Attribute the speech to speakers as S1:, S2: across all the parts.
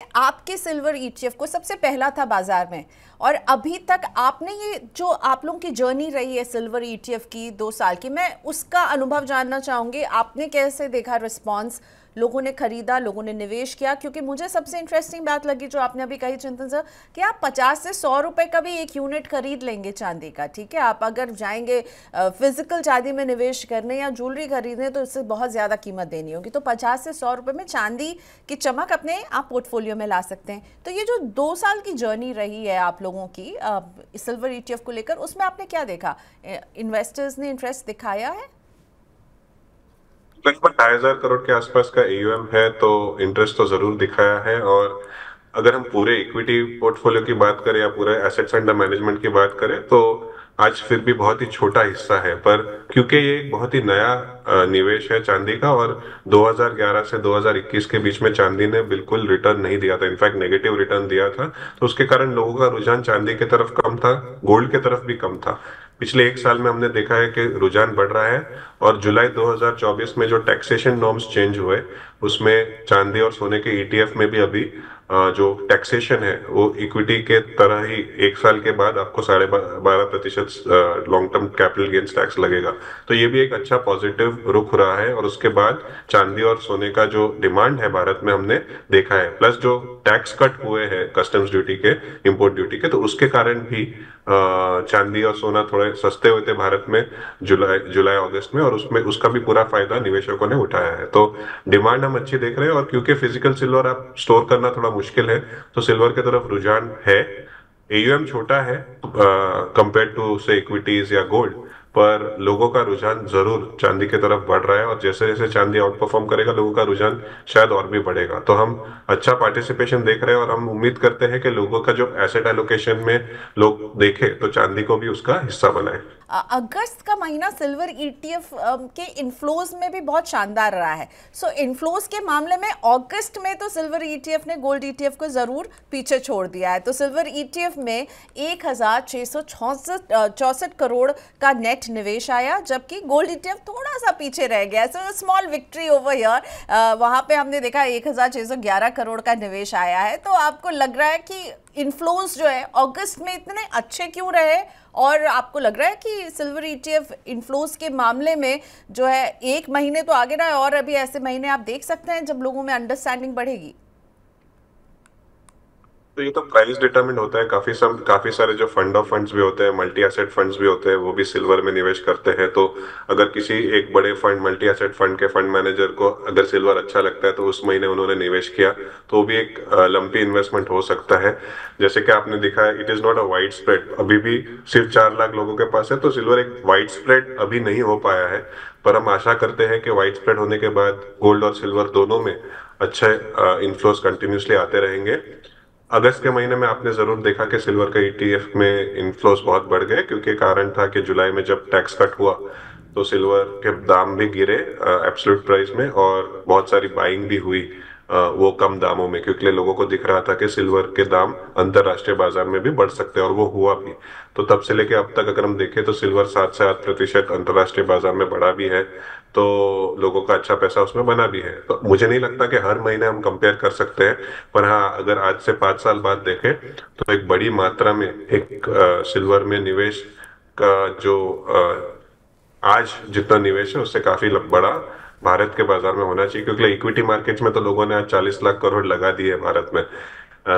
S1: आपके silver ETF को सबसे पहला था बाजार में, और अभी तक आपने ये जो आप लोगों की जर्नी रही है सिल्वर ईटीएफ की 2 साल की, मैं उसका अनुभव जानना चाहूँगी। आपने कैसे देखा रिस्पांस, लोगों ने खरीदा, लोगों ने निवेश किया? क्योंकि मुझे सबसे इंटरेस्टिंग बात लगी जो आपने अभी कही चिंतन सर, कि आप 50 से 100 रुपए का भी एक यूनिट खरीद लेंगे चांदी का, ठीक है। आप अगर जाएंगे फिजिकल चांदी में निवेश करने या ज्वेलरी खरीदने तो इससे बहुत ज़्यादा कीमत देनी होगी, तो 50 से 100 रुपए में चांदी की चमक अपने आप पोर्टफोलियो में ला सकते हैं। तो ये जो 2 साल की जर्नी रही है आप लोगों की सिल्वर ईटीएफ को लेकर, उसमें आपने क्या देखा? इन्वेस्टर्स ने इंटरेस्ट दिखाया है?
S2: लगभग 2,500 करोड़ के आसपास का एयूएम है, तो इंटरेस्ट तो जरूर दिखाया है। और अगर हम पूरे इक्विटी पोर्टफोलियो की बात करें या पूरे एसेट्स अंडर मैनेजमेंट की बात करें तो आज फिर भी बहुत ही छोटा हिस्सा है। पर क्योंकि ये एक बहुत ही नया निवेश है चांदी का, और 2011 से 2021 के बीच में चांदी ने बिल्कुल रिटर्न नहीं दिया था, इनफैक्ट नेगेटिव रिटर्न दिया था, तो उसके कारण लोगों का रुझान चांदी की तरफ कम था, गोल्ड की तरफ भी कम था। पिछले एक साल में हमने देखा है कि रुझान बढ़ रहा है, और जुलाई 2024 में जो टैक्सेशन नॉर्म्स चेंज हुए उसमें चांदी और सोने के ईटीएफ में भी अभी जो टैक्सेशन है वो इक्विटी के तरह ही 1 साल के बाद आपको 12.5% long term capital gains tax लगेगा। तो ये भी एक अच्छा पॉजिटिव रुख रहा है, और उसके बाद चांदी और सोने का जो डिमांड है भारत में हमने देखा है, प्लस जो टैक्स कट हुए हैं कस्टम्स ड्यूटी के, इंपोर्ट ड्यूटी के, तो उसके कारण भी चांदी और सोना थोड़े सस्ते हुए थे भारत में जुलाई जुलाई अगस्त में, और उसमें उसका भी पूरा फायदा निवेशकों ने उठाया है। तो डिमांड हम अच्छी देख रहे हैं, और क्योंकि फिजिकल सिल्वर आप स्टोर करना थोड़ा मुश्किल है तो सिल्वर की तरफ रुझान है। एयूएम छोटा है कंपेयर टू से इक्विटीज या गोल्ड, पर लोगों का रुझान जरूर चांदी की तरफ बढ़ रहा है, और जैसे जैसे चांदी आउट परफॉर्म करेगा लोगों का रुझान शायद और भी बढ़ेगा। तो हम अच्छा पार्टिसिपेशन देख रहे हैं, और हम उम्मीद करते हैं कि लोगों का जो एसेट एलोकेशन में लोग देखें तो चांदी को भी उसका हिस्सा बनाए।
S1: अगस्त का महीना सिल्वर ईटीएफ के इनफ्लोज में भी बहुत शानदार रहा है। सो इनफ्लोज के मामले में अगस्त में तो सिल्वर ईटीएफ ने गोल्ड ईटीएफ को ज़रूर पीछे छोड़ दिया है। तो सिल्वर ईटीएफ में 1,664 करोड़ का नेट निवेश आया, जबकि गोल्ड ईटीएफ थोड़ा सा पीछे रह गया। So small victory over here. वहाँ पे हमने देखा 1,611 करोड़ का निवेश आया है। तो आपको लग रहा है कि इनफ्लोज जो है अगस्त में इतने अच्छे क्यों रहे, और आपको लग रहा है कि सिल्वर ईटीएफ इनफ्लोज के मामले में जो है 1 महीने तो आगे रहा है, और अभी ऐसे महीने आप देख सकते हैं जब लोगों में अंडरस्टैंडिंग बढ़ेगी?
S2: तो ये तो प्राइस डिटरमिन होता है। काफी सारे जो फंड ऑफ फंड्स भी होते हैं, मल्टी एसेट फंड्स भी होते हैं, वो भी सिल्वर में निवेश करते हैं। तो अगर किसी एक बड़े फंड, मल्टी एसेट फंड के फंड मैनेजर को अगर सिल्वर अच्छा लगता है तो उस महीने उन्होंने निवेश किया, तो वो भी एक लंपी इन्वेस्टमेंट हो सकता है। जैसे कि आपने देखा है, it is not a wide spread, अभी भी सिर्फ 4 लाख लोगों के पास है, तो सिल्वर एक वाइड स्प्रेड अभी नहीं हो पाया है। पर हम आशा करते हैं कि वाइड स्प्रेड होने के बाद गोल्ड और सिल्वर दोनों में अच्छे इन्फ्लोज कंटिन्यूसली आते रहेंगे। अगस्त के महीने में आपने जरूर देखा कि सिल्वर का ईटीएफ में इनफ्लोस बहुत बढ़ गए, क्योंकि कारण था कि जुलाई में जब टैक्स कट हुआ तो सिल्वर के दाम भी गिरे एब्सोल्यूट प्राइस में, और बहुत सारी बाइंग भी हुई वो कम दामों में, क्योंकि लोगों को दिख रहा था कि सिल्वर के दाम अंतरराष्ट्रीय बाजार में भी बढ़ सकते हैं, और वो हुआ भी। तो तब से लेके अब तक अगर हम देखें तो सिल्वर 7 से 8% अंतरराष्ट्रीय बाजार में बढ़ा भी है, तो लोगों का अच्छा पैसा उसमें बना भी है। तो मुझे नहीं लगता कि हर महीने हम कंपेयर कर सकते हैं, पर हाँ, अगर आज से 5 साल बाद देखें तो एक बड़ी मात्रा में एक सिल्वर में निवेश का जो आज जितना निवेश है उससे काफी बड़ा भारत के बाजार में होना चाहिए, क्योंकि इक्विटी मार्केट्स में तो लोगों ने आज 40 लाख करोड़ लगा दिए भारत में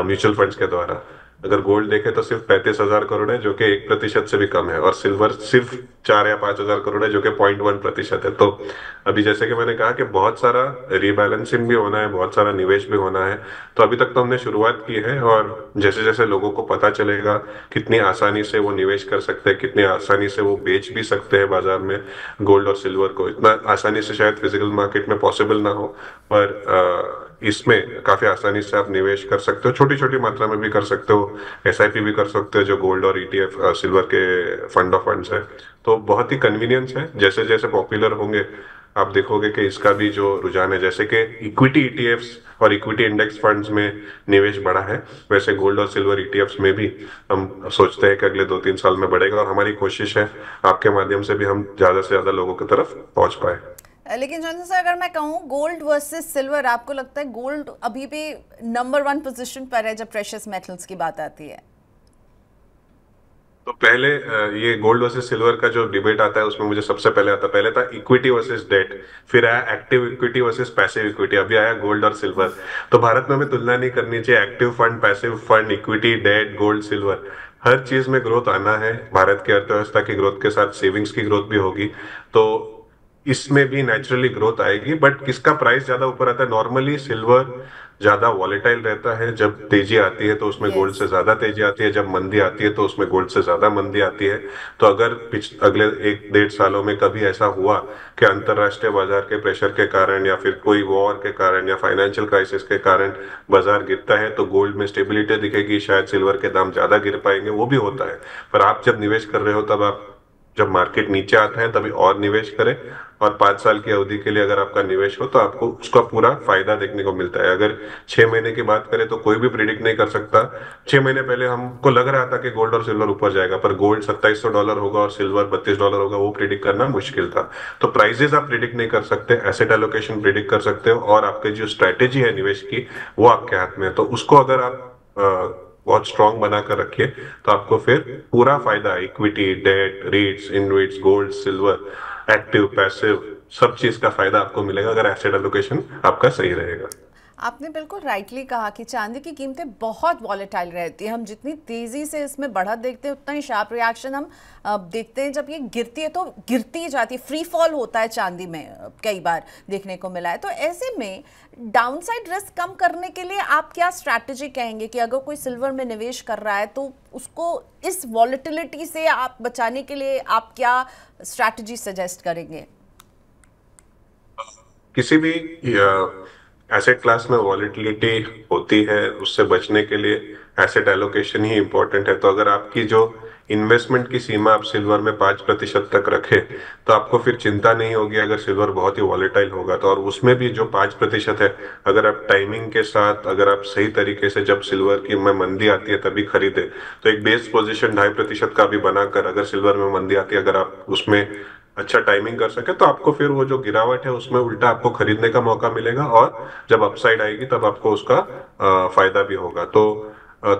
S2: म्यूचुअल फंड्स के द्वारा। अगर गोल्ड देखे तो सिर्फ 35,000 करोड़ है, जो कि 1% से भी कम है, और सिल्वर सिर्फ 4 या 5 हजार करोड़ है, जो कि 0.1% है। तो अभी जैसे कि मैंने कहा कि बहुत सारा रीबैलेंसिंग भी होना है, बहुत सारा निवेश भी होना है। तो अभी तक तो हमने शुरुआत की है, और जैसे जैसे लोगों को पता चलेगा कितनी आसानी से वो निवेश कर सकते हैं, कितनी आसानी से वो बेच भी सकते हैं बाजार में गोल्ड और सिल्वर को, इतना आसानी से शायद फिजिकल मार्केट में पॉसिबल ना हो, पर इसमें काफी आसानी से आप निवेश कर सकते हो, छोटी छोटी मात्रा में भी कर सकते हो, एसआईपी भी कर सकते हो, जो गोल्ड और ईटीएफ सिल्वर के फंड ऑफ फंड्स है। तो बहुत ही कन्वीनियंस है। जैसे जैसे पॉपुलर होंगे आप देखोगे कि इसका भी जो रुझान है, जैसे कि इक्विटी ईटीएफ्स और इक्विटी इंडेक्स फंड्स में निवेश बढ़ा है, वैसे गोल्ड और सिल्वर ईटीएफ्स में भी हम सोचते हैं कि अगले 2-3 साल में बढ़ेगा, और हमारी कोशिश है आपके माध्यम से भी हम ज्यादा से ज्यादा लोगों की तरफ पहुंच पाए।
S1: लेकिन जॉनसन सर, अगर मैं कहूँ गोल्ड वर्सेस सिल्वर, आपको लगता है गोल्ड अभी भी नंबर 1 पोजीशन पर है जब प्रेशियस मेटल्स की बात आती है?
S2: तो पहले ये गोल्ड वर्सेस सिल्वर का जो डिबेट आता है उसमें मुझे सबसे पहले आता, पहले था इक्विटी वर्सेस डेट, फिर आया active equity versus passive equity, अभी आया गोल्ड और सिल्वर। तो भारत में हमें तुलना नहीं करनी चाहिए active fund, passive fund, equity, debt, gold, silver. हर चीज में ग्रोथ आना है। भारत की अर्थव्यवस्था की ग्रोथ के साथ सेविंग्स की ग्रोथ भी होगी, तो इसमें भी नेचुरली ग्रोथ आएगी। बट किसका प्राइस ज्यादा ऊपर आता है? नॉर्मली सिल्वर ज्यादा वॉलेटाइल रहता है, जब तेजी आती है तो उसमें गोल्ड
S1: यस।
S2: से ज्यादा तेजी आती है, जब मंदी आती है तो उसमें गोल्ड से ज्यादा मंदी आती है। तो अगर अगले 1-1.5 सालों में कभी ऐसा हुआ कि अंतरराष्ट्रीय बाजार के प्रेशर के कारण या फिर कोई वॉर के कारण या फाइनेंशियल क्राइसिस के कारण बाजार गिरता है, तो गोल्ड में स्टेबिलिटी दिखेगी, शायद सिल्वर के दाम ज्यादा गिर पाएंगे, वो भी होता है। पर आप जब निवेश कर रहे हो तब आप, जब मार्केट नीचे आता है तभी और निवेश करें, और 5 साल की अवधि के लिए अगर आपका निवेश हो तो आपको उसका पूरा फायदा देखने को मिलता है। अगर 6 महीने की बात करें तो कोई भी प्रिडिक्ट नहीं कर सकता। 6 महीने पहले हमको लग रहा था कि गोल्ड और सिल्वर ऊपर जाएगा, पर गोल्ड $2700 होगा और सिल्वर $32 होगा, वो प्रिडिक्ट करना मुश्किल था। तो प्राइजेस आप प्रिडिक्ट नहीं कर सकते, एसेट एलोकेशन प्रिडिक्ट कर सकते हो, और आपकी जो स्ट्रैटेजी है निवेश की वो आपके हाथ में है। तो उसको अगर आप बहुत स्ट्रांग बना कर रखिए तो आपको फिर पूरा फायदा, equity, debt, REITs, InvITs, gold, silver, active, passive, सब चीज का फायदा आपको मिलेगा अगर एसेट एलोकेशन आपका सही रहेगा।
S1: आपने बिल्कुल राइटली कहा कि चांदी की कीमतें बहुत वॉलेटाइल रहती है। हम जितनी तेज़ी से इसमें बढ़त देखते हैं उतना ही शार्प रिएक्शन हम देखते हैं। जब ये गिरती है तो गिरती ही जाती है, फ्री फॉल होता है चांदी में, कई बार देखने को मिला है। तो ऐसे में डाउनसाइड रिस्क कम करने के लिए आप क्या स्ट्रैटेजी कहेंगे कि अगर कोई सिल्वर में निवेश कर रहा है तो उसको इस वॉलेटिलिटी से आप बचाने के लिए आप क्या स्ट्रैटेजी सजेस्ट करेंगे?
S2: किसी भी एसेट क्लास में वॉलेटिलिटी होती है, उससे बचने के लिए एसेट एलोकेशन ही इंपॉर्टेंट है। तो अगर आपकी जो इन्वेस्टमेंट की सीमा आप सिल्वर में 5% तक रखें तो आपको फिर चिंता नहीं होगी अगर सिल्वर बहुत ही वॉलेटाइल होगा तो। और उसमें भी जो 5% है, अगर आप टाइमिंग के साथ, अगर आप सही तरीके से जब सिल्वर की में मंदी आती है तभी खरीदे, तो एक बेस पोजीशन 2.5% का भी बनाकर अगर सिल्वर में मंदी आती है, अगर आप उसमें अच्छा टाइमिंग कर सके, तो आपको फिर वो जो गिरावट है उसमें उल्टा आपको खरीदने का मौका मिलेगा, और जब अपसाइड आएगी तब आपको उसका फायदा भी होगा। तो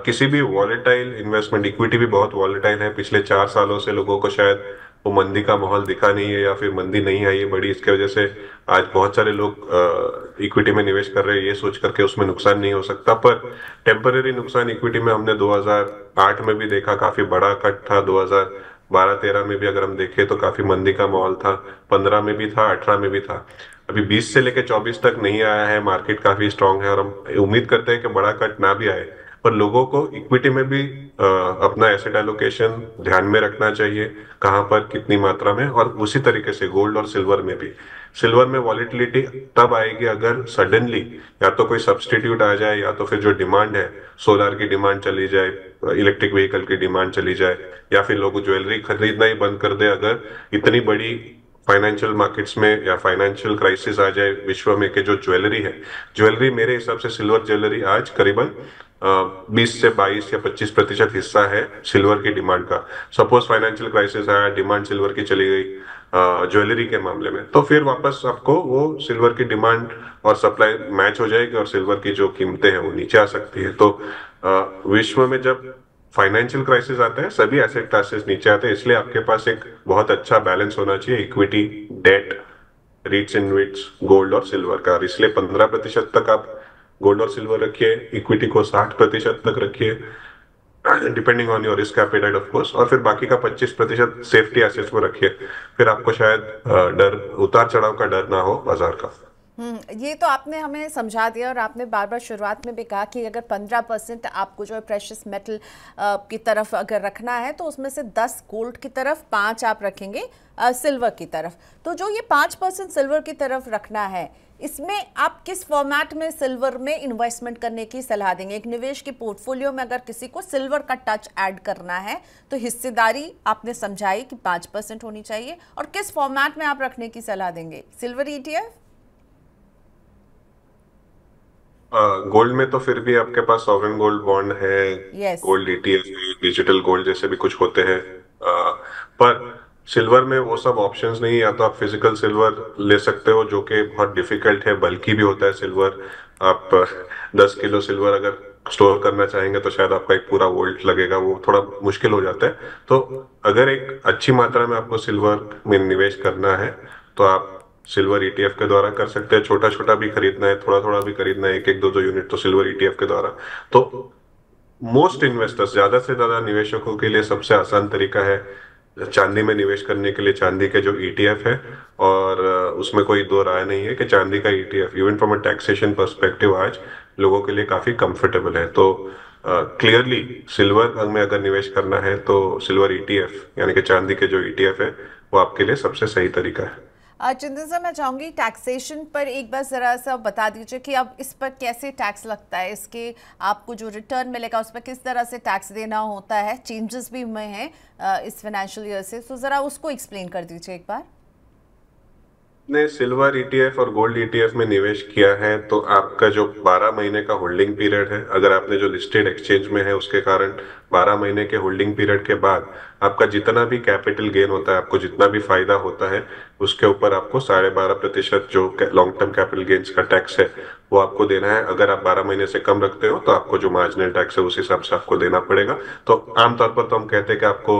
S2: किसी भी वॉलेटाइल इन्वेस्टमेंट, इक्विटी भी बहुत वॉलेटाइल है, पिछले 4 सालों से लोगों को शायद वो मंदी का माहौल दिखा नहीं है या फिर मंदी नहीं आई है बड़ी, इसके वजह से आज बहुत सारे लोग इक्विटी में निवेश कर रहे हैं ये सोच करके उसमें नुकसान नहीं हो सकता। पर टेम्पररी नुकसान इक्विटी में हमने 2008 में भी देखा, काफी बड़ा कट था। 2012-13 में भी अगर हम देखें तो काफी मंदी का माहौल था, 15 में भी था, 18 में भी था। अभी 20 से लेके 24 तक नहीं आया है, मार्केट काफी स्ट्रांग है और हम उम्मीद करते हैं कि बड़ा कट ना भी आए। पर लोगों को इक्विटी में भी अपना एसेट एलोकेशन ध्यान में रखना चाहिए, कहां पर कितनी मात्रा में, और उसी तरीके से गोल्ड और सिल्वर में भी। सिल्वर में वॉलेटिलिटी तब आएगी अगर सडनली या तो कोई सब्सटीट्यूट आ जाए, या तो फिर जो डिमांड है, सोलर की डिमांड चली जाए, इलेक्ट्रिक व्हीकल की डिमांड चली जाए, या फिर लोग ज्वेलरी खरीदना ही बंद कर दे अगर इतनी बड़ी फाइनेंशियल मार्केट्स में या फाइनेंशियल क्राइसिस आ जाए विश्व में। कि जो ज्वेलरी है, ज्वेलरी मेरे हिसाब से सिल्वर ज्वेलरी आज करीबन 20 से 22 या 25% हिस्सा है सिल्वर की डिमांड का। सपोज फाइनेंशियल क्राइसिस आया, डिमांड सिल्वर की चली गई ज्वेलरी के मामले में, तो फिर वापस आपको वो सिल्वर की डिमांड और सप्लाई मैच हो जाएगी और सिल्वर की जो कीमतें हैं वो नीचे आ सकती है। तो विश्व में जब फाइनेंशियल क्राइसिस आता है सभी एसेट क्लासेस नीचे आते हैं, इसलिए आपके पास एक बहुत अच्छा बैलेंस होना चाहिए equity, debt, REITs, InvITs, gold और सिल्वर का। और इसलिए 15% तक आप गोल्ड और सिल्वर रखिए, इक्विटी को 60% तक रखिए, depending on your risk appetite of course, और फिर बाकी का 25% सेफ्टी एसेट्स को रखिए। फिर आपको शायद डर, उतार चढ़ाव का डर ना हो बाजार का।
S1: ये तो आपने हमें समझा दिया, और आपने बार बार शुरुआत में भी कहा कि अगर 15% आपको जो है प्रेशियस मेटल की तरफ अगर रखना है तो उसमें से 10 गोल्ड की तरफ, 5 आप रखेंगे सिल्वर की तरफ। तो जो ये 5% सिल्वर की तरफ रखना है, इसमें आप किस फॉर्मेट में सिल्वर में इन्वेस्टमेंट करने की सलाह देंगे? एक निवेश के पोर्टफोलियो में अगर किसी को सिल्वर का टच ऐड करना है तो हिस्सेदारी आपने समझाई कि 5% होनी चाहिए, और किस फॉर्मेट में आप रखने की सलाह देंगे? सिल्वर ईटीएफ,
S2: गोल्ड में तो फिर भी आपके पास सॉवरेन गोल्ड बॉन्ड है,
S1: यस।
S2: गोल्ड ईटीएफ है, डिजिटल गोल्ड जैसे भी कुछ होते हैं। पर सिल्वर में वो सब ऑप्शंस नहीं है। या तो आप फिजिकल सिल्वर ले सकते हो जो कि बहुत डिफिकल्ट है, बल्कि भी होता है सिल्वर। आप 10 किलो सिल्वर अगर स्टोर करना चाहेंगे तो शायद आपका एक पूरा वोल्ट लगेगा, वो थोड़ा मुश्किल हो जाता है। तो अगर एक अच्छी मात्रा में आपको सिल्वर में निवेश करना है तो आप सिल्वर ईटीएफ के द्वारा कर सकते हैं। छोटा छोटा भी खरीदना है, थोड़ा थोड़ा भी खरीदना है, एक एक दो दो यूनिट, तो सिल्वर ईटीएफ के द्वारा। तो मोस्ट इन्वेस्टर्स, ज्यादा से ज्यादा निवेशकों के लिए सबसे आसान तरीका है चांदी में निवेश करने के लिए चांदी के जो ईटीएफ है। और उसमें कोई दो राय नहीं है कि चांदी का ETF even from a taxation perspective आज लोगों के लिए काफी कंफर्टेबल है। तो क्लियरली सिल्वर में अगर निवेश करना है तो सिल्वर ईटीएफ यानी कि चांदी के जो ईटीएफ है वो आपके लिए सबसे सही तरीका है।
S1: चिंतन सर, मैं चाहूंगी टैक्सेशन पर एक बार ज़रा सा बता दीजिए कि अब इस पर कैसे टैक्स लगता है, इसके आपको जो रिटर्न मिलेगा उस पर किस तरह से टैक्स देना होता है। चेंजेस भी हुए हैं इस फाइनेंशियल ईयर से, तो ज़रा उसको एक्सप्लेन कर दीजिए एक बार।
S2: ने सिल्वर ईटीएफ और गोल्ड ईटीएफ में निवेश किया है तो आपका जो 12 महीने का होल्डिंग पीरियड है, अगर आपने जो लिस्टेड एक्सचेंज में है उसके कारण 12 महीने के होल्डिंग पीरियड के बाद आपका जितना भी कैपिटल गेन होता है, आपको जितना भी फायदा होता है, उसके ऊपर आपको 12.5% जो लॉन्ग टर्म कैपिटल गेन्स का टैक्स है वो आपको देना है। अगर आप 12 महीने से कम रखते हो तो आपको जो मार्जिनल टैक्स है उस हिसाब से आपको देना पड़ेगा। तो आमतौर पर तो हम कहते हैं कि आपको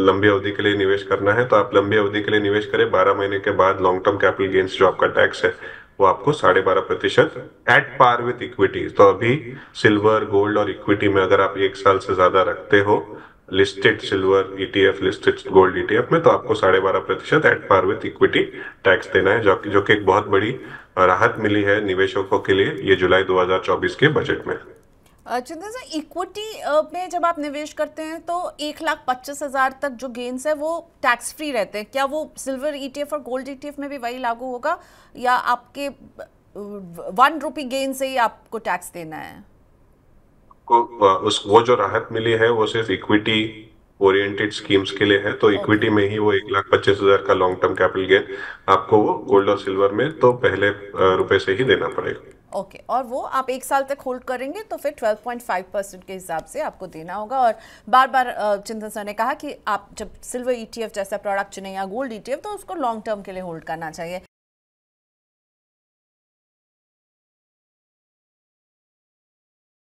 S2: लंबी अवधि के लिए निवेश करना है तो आप लंबी अवधि के लिए निवेश करें। 12 महीने के बाद लॉन्ग टर्म कैपिटल गेन्स जो आपका टैक्स है वो आपको 12.5% एट पार विथ इक्विटी। तो अभी सिल्वर, गोल्ड और इक्विटी में अगर आप 1 साल से ज्यादा रखते हो listed silver ETF, listed gold ETF में, तो आपको 12.5% at par with equity tax देना है, जो कि एक बहुत बड़ी राहत मिली है निवेशकों के लिए ये जुलाई 2024 के बजट में।
S1: चिंतन सर, इक्विटी में जब आप निवेश करते हैं तो 1,25,000 तक जो गेन्स है वो टैक्स फ्री रहते हैं, क्या वो सिल्वर ईटीएफ और गोल्ड ईटीएफ में भी वही लागू होगा या आपके 1 रुपी गेन से ही आपको टैक्स देना है?
S2: को उस वो जो राहत मिली है वो सिर्फ इक्विटी ओरिएंटेड स्कीम्स के लिए है। तो
S1: ओके।
S2: इक्विटी में ही वो 1,25,000 का लॉन्ग टर्म कैपिटल गेन आपको वो गोल्ड और सिल्वर में तो पहले रुपए से ही देना पड़ेगा।
S1: ओके, और वो आप 1 साल तक होल्ड करेंगे तो फिर 12.5% के हिसाब से आपको देना होगा। और बार बार चिंतन सर ने कहा कि आप जब सिल्वर ईटीएफ जैसा प्रोडक्ट चुने या गोल्ड ईटीएफ तो उसको लॉन्ग टर्म के लिए होल्ड करना चाहिए।